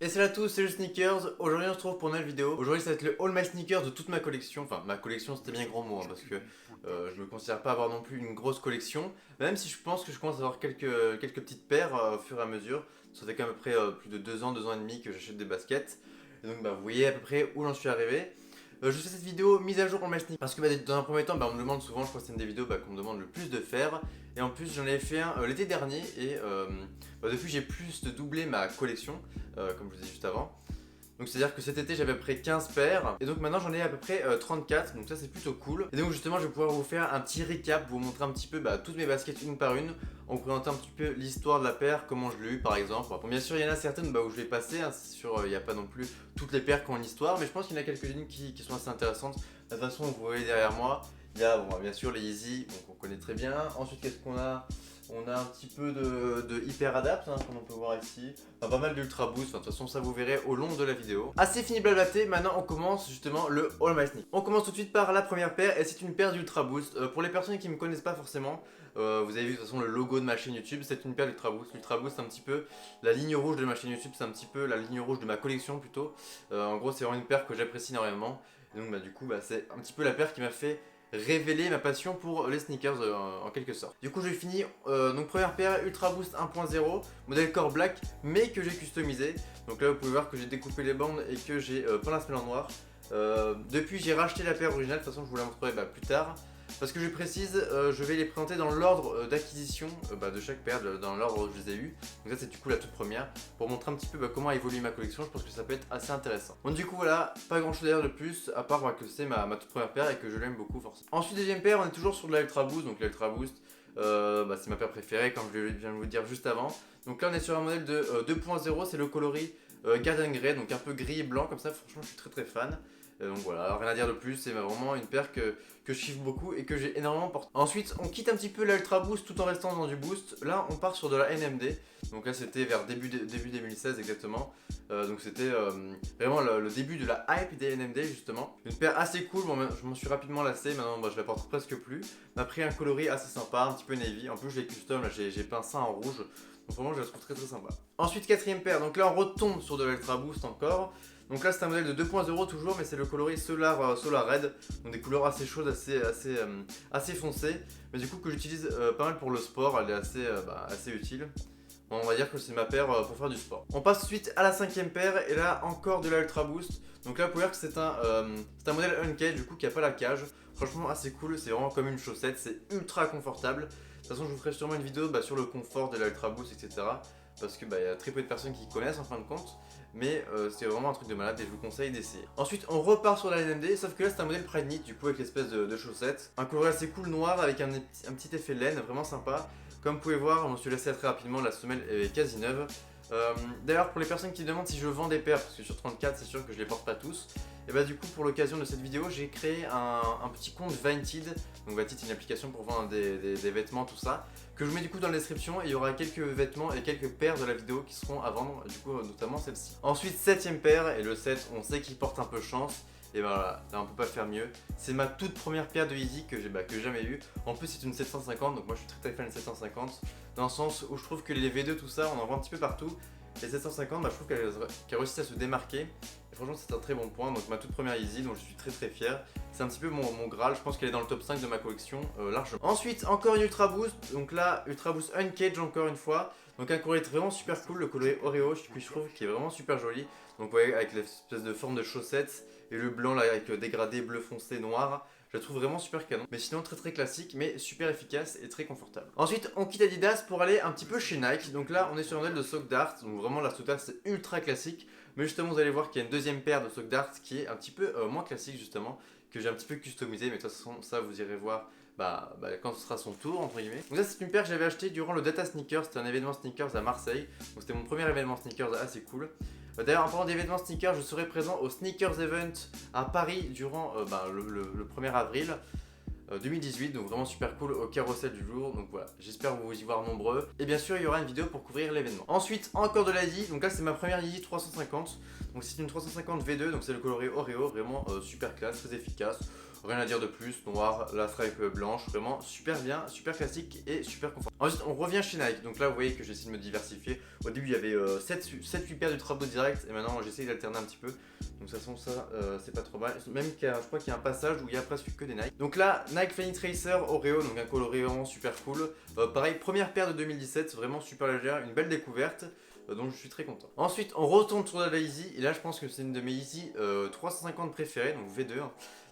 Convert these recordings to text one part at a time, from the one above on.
Et salut à tous, c'est le Sneakers. Aujourd'hui on se retrouve pour une nouvelle vidéo. Aujourd'hui ça va être le All My Sneakers de toute ma collection. Enfin ma collection c'était bien grand mot hein, parce que je me considère pas avoir non plus une grosse collection. Même si je pense que je commence à avoir quelques petites paires au fur et à mesure. Ça fait quand même à peu près plus de 2 ans et demi que j'achète des baskets. Et donc bah, vous voyez à peu près où j'en suis arrivé. Je fais cette vidéo mise à jour pour My Sneakers parce que dans un premier temps on me demande souvent, je crois que c'est une des vidéos qu'on me demande le plus de faire. Et en plus j'en avais fait un l'été dernier et depuis j'ai plus de doublé ma collection comme je vous ai dit juste avant. Donc c'est à dire que cet été j'avais à peu près 15 paires et donc maintenant j'en ai à peu près 34, donc ça c'est plutôt cool. Et donc justement je vais pouvoir vous faire un petit recap, vous montrer un petit peu toutes mes baskets une par une, en vous présentant un petit peu l'histoire de la paire, comment je l'ai eu par exemple. Bon, bien sûr il y en a certaines où je vais passer, hein, c'est sûr il n'y a pas non plus toutes les paires qui ont une histoire, mais je pense qu'il y en a quelques-unes qui sont assez intéressantes. De toute façon vous voyez derrière moi, il y a bien sûr les Yeezy, qu'on connaît très bien. Ensuite qu'est-ce qu'on a? On a un petit peu de Hyper Adapt, hein, comme on peut voir ici. Enfin, pas mal d'Ultra Boost, de toute façon ça vous verrez au long de la vidéo. Assez fini blablaté, maintenant on commence justement le All My Sneak. On commence tout de suite par la première paire et c'est une paire d'Ultra Boost. Pour les personnes qui ne me connaissent pas forcément, vous avez vu de toute façon le logo de ma chaîne YouTube, c'est une paire d'Ultra Boost. L'Ultra Boost c'est un petit peu la ligne rouge de ma chaîne YouTube, c'est un petit peu la ligne rouge de ma collection plutôt. En gros c'est vraiment une paire que j'apprécie énormément. Et donc du coup c'est un petit peu la paire qui m'a fait révéler ma passion pour les sneakers en quelque sorte. Du coup j'ai fini, donc première paire Ultra Boost 1.0, modèle Core Black, mais que j'ai customisé. Donc là vous pouvez voir que j'ai découpé les bandes et que j'ai peint la semelle en noir. Depuis j'ai racheté la paire originale, de toute façon je vous la montrerai plus tard. Parce que je précise, je vais les présenter dans l'ordre d'acquisition de chaque paire, dans l'ordre où je les ai eu. Donc ça c'est du coup la toute première, pour montrer un petit peu comment a évolué ma collection. Je pense que ça peut être assez intéressant. Bon du coup voilà, pas grand chose d'ailleurs de plus, à part que c'est ma toute première paire et que je l'aime beaucoup forcément. Ensuite deuxième paire, on est toujours sur de la Ultra Boost, donc la Ultra Boost c'est ma paire préférée comme je viens de vous le dire juste avant. Donc là on est sur un modèle de 2.0, c'est le coloris Garden Grey, donc un peu gris et blanc comme ça, franchement je suis très fan. Donc voilà, rien à dire de plus, c'est vraiment une paire que je kiffe beaucoup et que j'ai énormément porté. Ensuite, on quitte un petit peu l'Ultra Boost tout en restant dans du boost. Là, on part sur de la NMD. Donc là, c'était vers début 2016 exactement. Donc c'était vraiment le début de la hype des NMD justement. Une paire assez cool, bon, je m'en suis rapidement lassé, maintenant je la porte presque plus. M'a pris un coloris assez sympa, un petit peu navy. En plus, je l'ai custom, j'ai peint ça en rouge. Donc vraiment, je la trouve très sympa. Ensuite, quatrième paire, donc là, on retombe sur de l'Ultra Boost encore. Donc là c'est un modèle de 2.0 toujours, mais c'est le coloris Solar Red, donc des couleurs assez chaudes, assez foncées, mais du coup que j'utilise pas mal pour le sport, elle est assez utile. Bon, on va dire que c'est ma paire pour faire du sport. On passe ensuite à la cinquième paire, et là encore de la Ultra Boost. Donc là vous pouvez voir que c'est un modèle uncage du coup qui a pas la cage. Franchement assez cool, c'est vraiment comme une chaussette, c'est ultra confortable. De toute façon je vous ferai sûrement une vidéo sur le confort de la Ultra Boost, etc. Parce que y a très peu de personnes qui connaissent en fin de compte. Mais c'est vraiment un truc de malade et je vous conseille d'essayer. Ensuite on repart sur la NMD, sauf que là c'est un modèle Pride Knit du coup avec l'espèce de chaussette. Un coloris assez cool noir avec un petit effet laine, vraiment sympa. Comme vous pouvez voir, on me suis laissé très rapidement, la semelle est quasi neuve. D'ailleurs pour les personnes qui demandent si je vends des paires, parce que sur 34 c'est sûr que je les porte pas tous, et du coup pour l'occasion de cette vidéo j'ai créé un petit compte Vinted. Donc Vinted c'est une application pour vendre des vêtements, tout ça, que je vous mets du coup dans la description, et il y aura quelques vêtements et quelques paires de la vidéo qui seront à vendre, du coup notamment celle-ci. Ensuite septième paire, et le 7 on sait qu'il porte un peu chance. Et voilà, là on peut pas faire mieux. C'est ma toute première paire de Yeezy que j'ai jamais eue. En plus c'est une 750, donc moi je suis très fan de 750. Dans le sens où je trouve que les V2 tout ça, on en voit un petit peu partout. Les 750, je trouve qu'elle réussit à se démarquer. Et franchement c'est un très bon point, donc ma toute première Yeezy, donc je suis très fier. C'est un petit peu mon Graal, je pense qu'elle est dans le top 5 de ma collection largement. Ensuite encore une Ultra Boost, donc là Ultra Boost Uncage encore une fois. Donc un coloris vraiment super cool, le coloris Oreo, je trouve qui est vraiment super joli. Donc vous voyez avec l'espèce de forme de chaussette et le blanc là avec le dégradé bleu foncé noir. Je la trouve vraiment super canon, mais sinon très classique, mais super efficace et très confortable. Ensuite, on quitte Adidas pour aller un petit peu chez Nike. Donc là, on est sur un modèle de sock Dart, donc vraiment la sock Dart c'est ultra classique. Mais justement, vous allez voir qu'il y a une deuxième paire de sock Dart qui est un petit peu moins classique justement, que j'ai un petit peu customisé, mais de toute façon, ça vous irez voir quand ce sera son tour entre guillemets. Donc ça c'est une paire que j'avais acheté durant le Data Sneakers, c'était un événement sneakers à Marseille. Donc c'était mon premier événement sneakers assez cool. D'ailleurs en parlant d'événements sneakers, je serai présent au Sneakers Event à Paris durant le 1er avril 2018, donc vraiment super cool au carrousel du jour. Donc voilà, j'espère vous y voir nombreux. Et bien sûr il y aura une vidéo pour couvrir l'événement. Ensuite encore de la Yeezy, donc là c'est ma première Yeezy 350. Donc c'est une 350 V2, donc c'est le coloris Oreo, vraiment super classe, très efficace. rien à dire de plus, noir, la stripe blanche, vraiment super bien, super classique et super confort. Ensuite on revient chez Nike, donc là vous voyez que j'essaie de me diversifier. Au début il y avait 7-8 paires d'Ultra Boost direct et maintenant j'essaie d'alterner un petit peu. Donc de toute façon ça c'est pas trop mal. Même je crois qu'il y a un passage où il y a presque que des Nike. Donc là Nike Flying Tracer Oreo, donc un coloris vraiment super cool. Pareil, première paire de 2017, vraiment super légère, une belle découverte. Donc je suis très content. Ensuite on retourne sur la Yeezy et là je pense que c'est une de mes Yeezy 350 préférées, donc V2.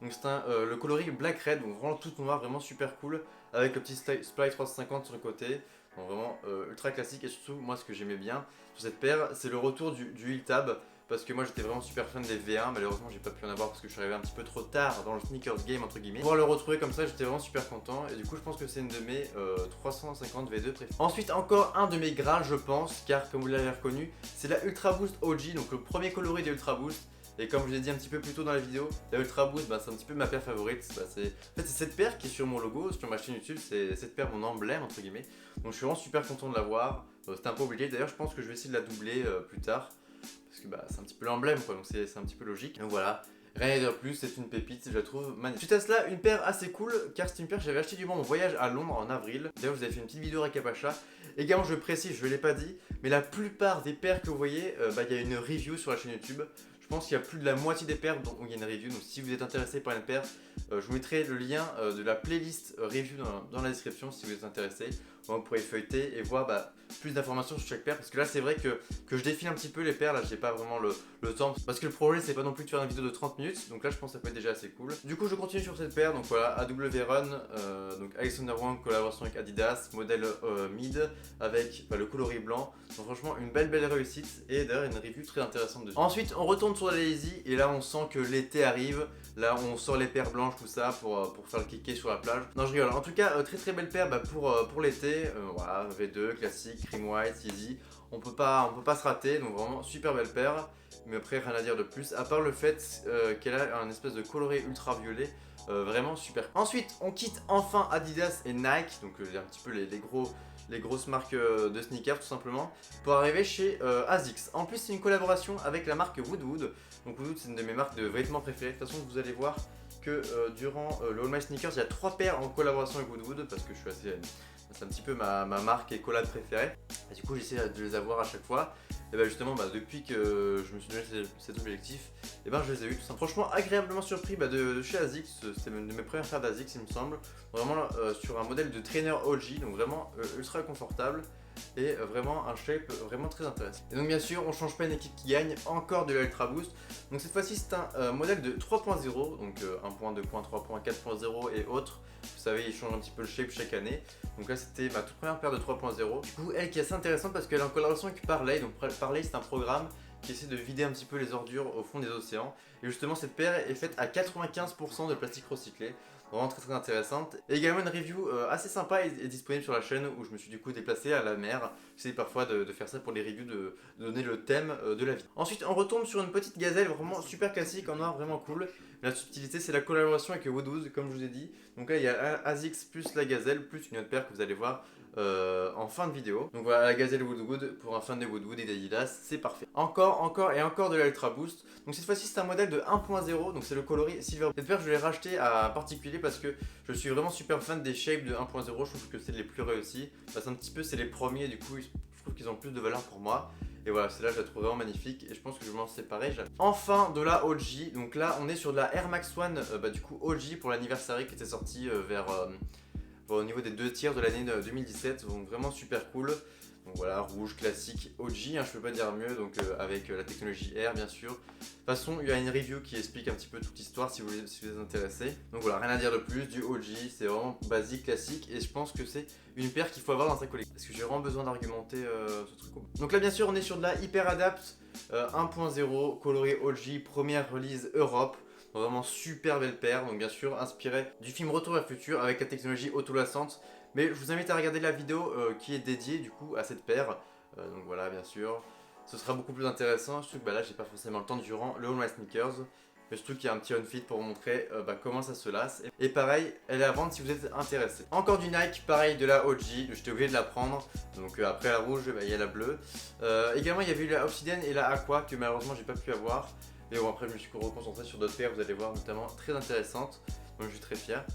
Donc c'est le coloris Black Red, donc vraiment tout noir, vraiment super cool, avec le petit Sply 350 sur le côté. Donc vraiment ultra classique et surtout moi ce que j'aimais bien sur cette paire c'est le retour du Heel Tab. Parce que moi j'étais vraiment super fan des V1, malheureusement j'ai pas pu en avoir parce que je suis arrivé un petit peu trop tard dans le sneakers game entre guillemets. Pouvoir le retrouver comme ça j'étais vraiment super content et du coup je pense que c'est une de mes 350 V2 préférées. Ensuite encore un de mes graals je pense, car comme vous l'avez reconnu, c'est la Ultra Boost OG, donc le premier coloris des Ultra Boost. Et comme je l'ai dit un petit peu plus tôt dans la vidéo, la Ultra Boost c'est un petit peu ma paire favorite. En fait c'est cette paire qui est sur mon logo, sur ma chaîne YouTube, c'est cette paire mon emblème entre guillemets. Donc je suis vraiment super content de l'avoir, c'était un peu obligé, d'ailleurs je pense que je vais essayer de la doubler plus tard. Parce que c'est un petit peu l'emblème quoi, donc c'est un petit peu logique. Donc voilà, rien à dire de plus, c'est une pépite, je la trouve magnifique. Suite à cela, une paire assez cool, car c'est une paire que j'avais acheté durant mon voyage à Londres en avril. D'ailleurs, vous avez fait une petite vidéo récap achat. Également, je précise, je ne l'ai pas dit, mais la plupart des paires que vous voyez, il y a une review sur la chaîne YouTube. Je pense qu'il y a plus de la moitié des paires dont il y a une review, donc si vous êtes intéressé par une paire, je vous mettrai le lien de la playlist review dans la description si vous êtes intéressé. Vous pourrez feuilleter et voir plus d'informations sur chaque paire, parce que là c'est vrai que je défile un petit peu les paires, là j'ai pas vraiment le temps, parce que le projet c'est pas non plus de faire une vidéo de 30 minutes, donc là je pense que ça peut être déjà assez cool. Du coup je continue sur cette paire, donc voilà, AW Run, donc Alexander Wang, collaboration avec Adidas, modèle mid, avec le coloris blanc, donc franchement une belle réussite, et d'ailleurs une review très intéressante dessus. Ensuite on retourne sur la Yeezy, et là on sent que l'été arrive, là on sort les paires blanches tout ça pour faire le kéké sur la plage. Non je rigole, en tout cas très belle paire pour l'été, voilà, V2, classique, cream white, Yeezy, on peut pas se rater, donc vraiment super belle paire, mais après rien à dire de plus, à part le fait qu'elle a un espèce de coloris ultra violet, vraiment super. Ensuite on quitte enfin Adidas et Nike, donc un petit peu les grosses marques de sneakers tout simplement, pour arriver chez ASICS. En plus c'est une collaboration avec la marque Woodwood, donc Woodwood c'est une de mes marques de vêtements préférées. De toute façon vous allez voir que durant le All My Sneakers il y a 3 paires en collaboration avec Woodwood, parce que je suis assez... c'est un petit peu ma marque et collab préférée. Et du coup j'essaie de les avoir à chaque fois. Et justement depuis que je me suis donné cet objectif, et je les ai eu tout simplement. Franchement agréablement surpris de chez ASICS, c'était une de mes premières paires d'ASICS il me semble. Vraiment sur un modèle de trainer OG, donc vraiment ultra confortable. Et vraiment un shape vraiment très intéressant. Et donc bien sûr on change pas une équipe qui gagne, encore de l'Ultra Boost. Donc cette fois-ci c'est un modèle de 3.0, donc 1.2, 3.0, 4.0 et autres. Vous savez il change un petit peu le shape chaque année. Donc là c'était ma toute première paire de 3.0. Du coup elle qui est assez intéressante parce qu'elle est en collaboration avec Parley. Donc Parley c'est un programme qui essaie de vider un petit peu les ordures au fond des océans. Et justement cette paire est faite à 95% de plastique recyclé. Vraiment très intéressante. Et également une review assez sympa est disponible sur la chaîne, où je me suis du coup déplacé à la mer. J'essaie parfois de faire ça pour les reviews, de donner le thème de la vie. Ensuite on retombe sur une petite gazelle vraiment super classique en noir, vraiment cool. La subtilité c'est la collaboration avec Woodwood comme je vous ai dit. Donc là il y a ASICS plus la gazelle plus une autre paire que vous allez voir en fin de vidéo. Donc voilà la gazelle Woodwood pour un fan de Woodwood et d'Adidas, c'est parfait. Encore de la Ultra Boost. Donc cette fois-ci c'est un modèle de 1.0, donc c'est le coloris Silver. Cette paire je l'ai racheté à particulier parce que je suis vraiment super fan des shapes de 1.0, je trouve que c'est les plus réussis. C'est un petit peu c'est les premiers, du coup je trouve qu'ils ont plus de valeur pour moi. Et voilà, celle-là je la trouve vraiment magnifique et je pense que je vais m'en séparer. Enfin de la OG, donc là on est sur de la Air Max One, du coup OG pour l'anniversaire qui était sorti au niveau des 2 tiers de l'année 2017, donc vraiment super cool. Donc voilà, rouge classique OG, je peux pas dire mieux, donc avec la technologie Air bien sûr. De toute façon, il y a une review qui explique un petit peu toute l'histoire si vous êtes intéressé. Donc voilà, rien à dire de plus, du OG, c'est vraiment basique, classique, et je pense que c'est une paire qu'il faut avoir dans sa collection. Parce que j'ai vraiment besoin d'argumenter ce truc. Donc là bien sûr on est sur de la Hyper Adapt 1.0, coloris OG, première release Europe. Donc vraiment super belle paire, donc bien sûr inspirée du film Retour vers le futur avec la technologie autolassante. Mais je vous invite à regarder la vidéo qui est dédiée du coup à cette paire. Donc voilà bien sûr, ce sera beaucoup plus intéressant. Je trouve que là j'ai pas forcément le temps durant le All My Sneakers. Mais je trouve qu'il y a un petit on-fit pour vous montrer comment ça se lasse. Et pareil, elle est à vendre si vous êtes intéressé. Encore du Nike, pareil de la OG, j'étais obligé de la prendre. Donc après la rouge, il y a la bleue. Également il y avait eu la Obsidian et la Aqua que malheureusement j'ai pas pu avoir. Mais bon après je me suis reconcentré sur d'autres paires, vous allez voir notamment très intéressantes. donc je suis très fier.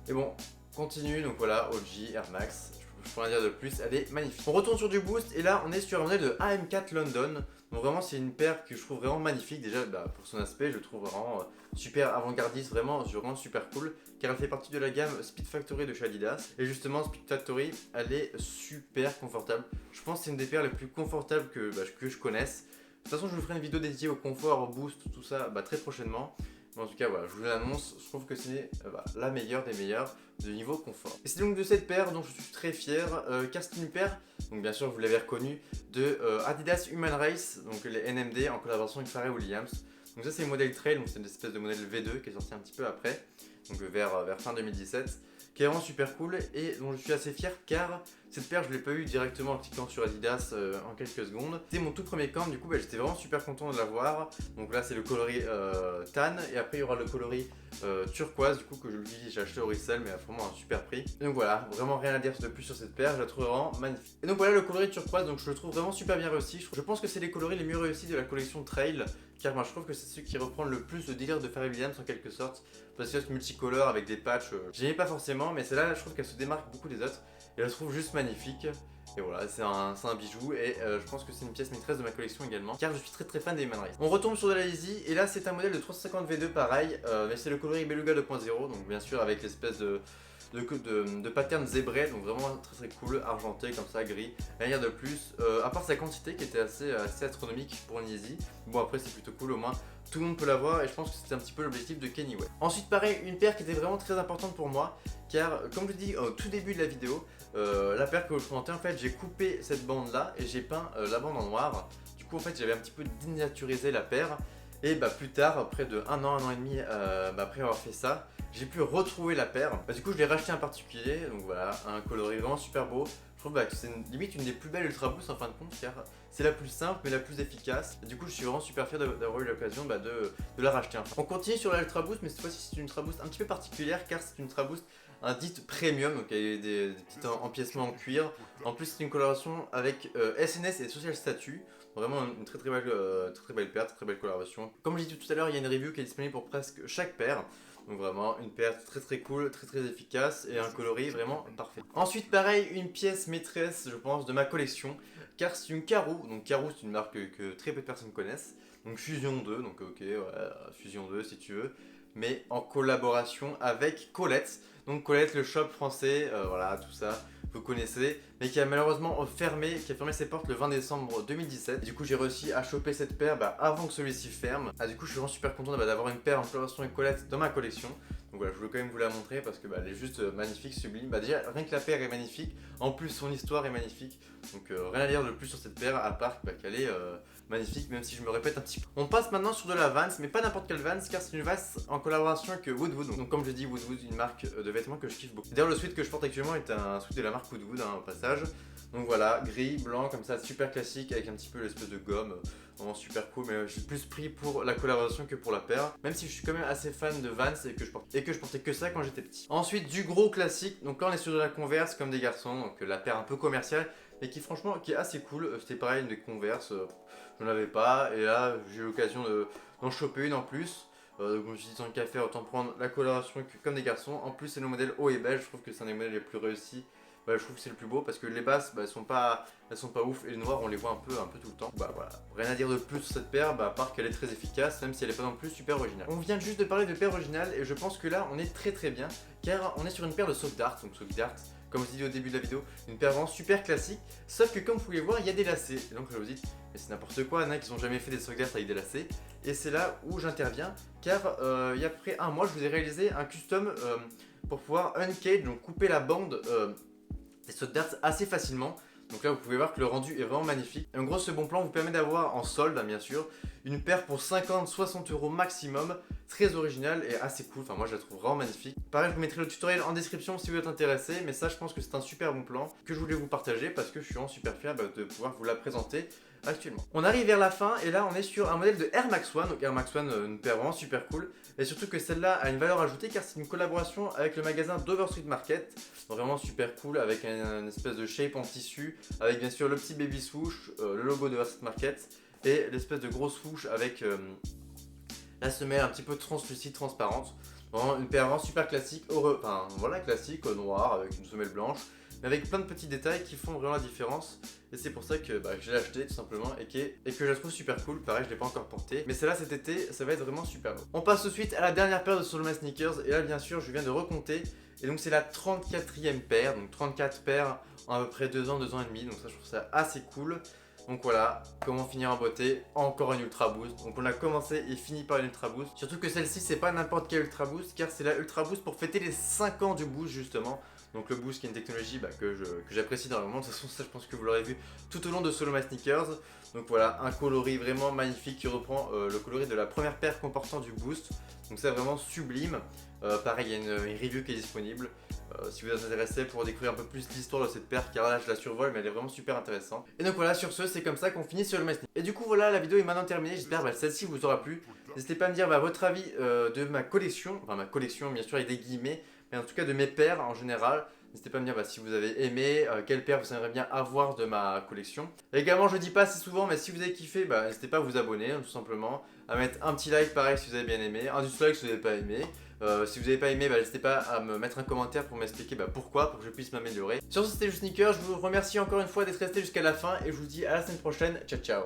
Et bon, continue, donc voilà, OG Air Max, je peux rien dire de plus, elle est magnifique. On retourne sur du boost et là on est sur un modèle de AM4 London. Donc vraiment c'est une paire que je trouve vraiment magnifique, déjà pour son aspect je le trouve vraiment super avant-gardiste, vraiment super cool, car elle fait partie de la gamme Speed Factory de chez Adidas. Et justement Speed Factory elle est super confortable, je pense que c'est une des paires les plus confortables que je connaisse. De toute façon je vous ferai une vidéo dédiée au confort, au boost, tout ça très prochainement. Mais en tout cas voilà, je vous l'annonce, je trouve que c'est la meilleure des meilleures de niveau confort. Et c'est donc de cette paire dont je suis très fier, car c'est une paire, donc bien sûr vous l'avez reconnu, de Adidas Human Race, donc les NMD en collaboration avec Pharrell Williams. Donc ça c'est le modèle Trail, donc c'est une espèce de modèle V2 qui est sorti un petit peu après, donc vers fin 2017, qui est vraiment super cool et dont je suis assez fier car cette paire je l'ai pas eu directement en cliquant sur Adidas en quelques secondes. C'était mon tout premier camp, du coup j'étais vraiment super content de l'avoir. Donc là c'est le coloris tan et après il y aura le coloris turquoise du coup que j'ai acheté au resell mais à vraiment un super prix. Et donc voilà, vraiment rien à dire de plus sur cette paire, je la trouve vraiment magnifique. Et donc voilà le coloris turquoise, donc je le trouve vraiment super bien réussi. Je pense que c'est les coloris les mieux réussis de la collection Trail, car moi je trouve que c'est celui qui reprend le plus le délire de Pharrell Williams en quelque sorte, parce que c'est multicolore avec des patchs, j'aimais pas forcément, mais celle-là je trouve qu'elle se démarque beaucoup des autres et je la trouve juste magnifique. Et voilà, c'est un bijou et je pense que c'est une pièce maîtresse de ma collection également, car je suis très fan des Human Race. On retombe sur de la Yeezy et là c'est un modèle de 350 V2 pareil, mais c'est le coloris Beluga 2.0, donc bien sûr avec l'espèce de pattern zébré, donc vraiment très cool, argenté comme ça, gris, rien de plus, à part sa quantité qui était assez astronomique pour une Yeezy. Bon après c'est plutôt cool, au moins tout le monde peut l'avoir et je pense que c'était un petit peu l'objectif de Kanye West. Ensuite pareil, une paire qui était vraiment très importante pour moi, car comme je dis au tout début de la vidéo, la paire que je présentais, en fait j'ai coupé cette bande là et j'ai peint la bande en noir. Du coup en fait j'avais un petit peu dénaturisé la paire et plus tard, près de un an et demi après avoir fait ça, j'ai pu retrouver la paire. Du coup je l'ai racheté en particulier, donc voilà, un coloris vraiment super beau. Je trouve que c'est limite une des plus belles Ultra Boost en fin de compte, car c'est la plus simple mais la plus efficace. Et du coup je suis vraiment super fier d'avoir eu l'occasion de la racheter. Enfin. On continue sur la Ultra Boost, mais cette fois-ci c'est une Ultra Boost un petit peu particulière, car c'est une Ultra Boost dite premium, donc il y a des petits empiècements en cuir. En plus c'est une coloration avec SNS et Social Statut. Vraiment une très belle paire, très belle coloration. Comme j'ai dit tout à l'heure, il y a une review qui est disponible pour presque chaque paire. Donc vraiment une paire très cool, très efficace et un coloris vraiment parfait. Ensuite pareil, une pièce maîtresse je pense de ma collection, car c'est une Karoo. Donc Karoo c'est une marque que très peu de personnes connaissent. Donc Fusion 2, donc ok, ouais, Fusion 2 si tu veux. Mais en collaboration avec Colette. Donc Colette, le shop français, voilà tout ça. Vous connaissez, mais qui a malheureusement fermé ses portes le 20 décembre 2017. Du coup, j'ai réussi à choper cette paire avant que celui-ci ferme. Du coup, je suis vraiment super content d'avoir une paire en collaboration avec Colette dans ma collection. Donc voilà, je voulais quand même vous la montrer parce que elle est juste magnifique, sublime. Déjà, rien que la paire est magnifique, en plus son histoire est magnifique. Donc rien à dire de plus sur cette paire, à part qu'elle est magnifique, même si je me répète un petit peu. On passe maintenant sur de la Vans, mais pas n'importe quelle Vans, car c'est une Vans en collaboration avec Woodwood. Donc comme je dis, Woodwood, une marque de vêtements que je kiffe beaucoup. D'ailleurs, le sweat que je porte actuellement est un sweat de la marque Woodwood, au passage. Donc voilà, gris, blanc, comme ça, super classique, avec un petit peu l'espèce de gomme. Vraiment super cool, mais j'ai plus pris pour la collaboration que pour la paire. Même si je suis quand même assez fan de Vans et que je portais que ça quand j'étais petit. Ensuite, du gros classique. Donc là, on est sur de la Converse comme des garçons. Donc la paire un peu commerciale, mais qui franchement qui est assez cool. C'était pareil, une des Converse. Je n'en avais pas. Et là, j'ai eu l'occasion d'en choper une en plus. Donc je me suis dit, tant qu'à faire, autant prendre la coloration comme des garçons. En plus, c'est le modèle haut et beige. Je trouve que c'est un des modèles les plus réussis. Je trouve que c'est le plus beau parce que les basses elles sont pas ouf et les noirs on les voit un peu tout le temps. Voilà, rien à dire de plus sur cette paire à part qu'elle est très efficace même si elle est pas non plus super originale. On vient juste de parler de paire originale et je pense que là on est très bien car on est sur une paire de Sock Dart. Donc Sock Dart, comme je vous ai dit au début de la vidéo, une paire vraiment super classique, sauf que comme vous pouvez voir il y a des lacets. Et donc je vous dis mais c'est n'importe quoi, il y en a qui n'ont jamais fait des Sock Dart avec des lacets. Et c'est là où j'interviens car il y a à peu près un mois je vous ai réalisé un custom pour pouvoir uncage, donc couper la bande des Sock Dart assez facilement. Donc là vous pouvez voir que le rendu est vraiment magnifique. Et en gros ce bon plan vous permet d'avoir en solde bien sûr une paire pour 50-60 € maximum, très originale et assez cool. Enfin moi je la trouve vraiment magnifique. Pareil je vous mettrai le tutoriel en description si vous êtes intéressé, mais ça je pense que c'est un super bon plan que je voulais vous partager parce que je suis vraiment super fier de pouvoir vous la présenter actuellement. On arrive vers la fin et là on est sur un modèle de Air Max One. Donc Air Max One, une paire vraiment super cool. Et surtout que celle-là a une valeur ajoutée car c'est une collaboration avec le magasin Dover Street Market. Donc vraiment super cool avec une espèce de shape en tissu. Avec bien sûr le petit baby swoosh, le logo de Dover Street Market. Et l'espèce de grosse swoosh avec la semelle un petit peu translucide, transparente. Vraiment une paire vraiment super classique, enfin voilà classique, noir avec une semelle blanche, mais avec plein de petits détails qui font vraiment la différence. Et c'est pour ça que je l'ai acheté tout simplement et que je la trouve super cool. Pareil, je l'ai pas encore porté, mais celle-là cet été, ça va être vraiment super beau. On passe tout de suite à la dernière paire de Solo My Sneakers, et là bien sûr je viens de recompter. Et donc c'est la 34e paire, donc 34 paires en à peu près 2 ans, 2 ans et demi, donc ça je trouve ça assez cool. Donc voilà, comment finir en beauté, encore une Ultra Boost. Donc on a commencé et fini par une Ultra Boost. Surtout que celle-ci c'est pas n'importe quelle Ultra Boost, car c'est la Ultra Boost pour fêter les 5 ans du Boost justement. Donc le Boost qui est une technologie que j'apprécie énormément. De toute façon ça je pense que vous l'aurez vu tout au long de Solo My Sneakers. Donc voilà, un coloris vraiment magnifique qui reprend le coloris de la première paire comportant du Boost. Donc c'est vraiment sublime. Pareil, il y a une review qui est disponible. Si vous êtes intéressé pour découvrir un peu plus l'histoire de cette paire, car là je la survole mais elle est vraiment super intéressante. Et donc voilà, sur ce c'est comme ça qu'on finit sur le My Sneakers. Et du coup voilà, la vidéo est maintenant terminée, j'espère que celle-ci vous aura plu. N'hésitez pas à me dire votre avis de ma collection, enfin ma collection bien sûr avec des guillemets, mais en tout cas de mes paires en général. N'hésitez pas à me dire si vous avez aimé, quelle paire vous aimeriez bien avoir de ma collection. Et également je dis pas assez souvent, mais si vous avez kiffé, n'hésitez pas à vous abonner tout simplement, à mettre un petit like pareil si vous avez bien aimé, un dislike si vous n'avez pas aimé. Si vous n'avez pas aimé, n'hésitez pas à me mettre un commentaire pour m'expliquer pourquoi, pour que je puisse m'améliorer. Sur ce, c'était le Sneaker, je vous remercie encore une fois d'être resté jusqu'à la fin et je vous dis à la semaine prochaine. Ciao ciao.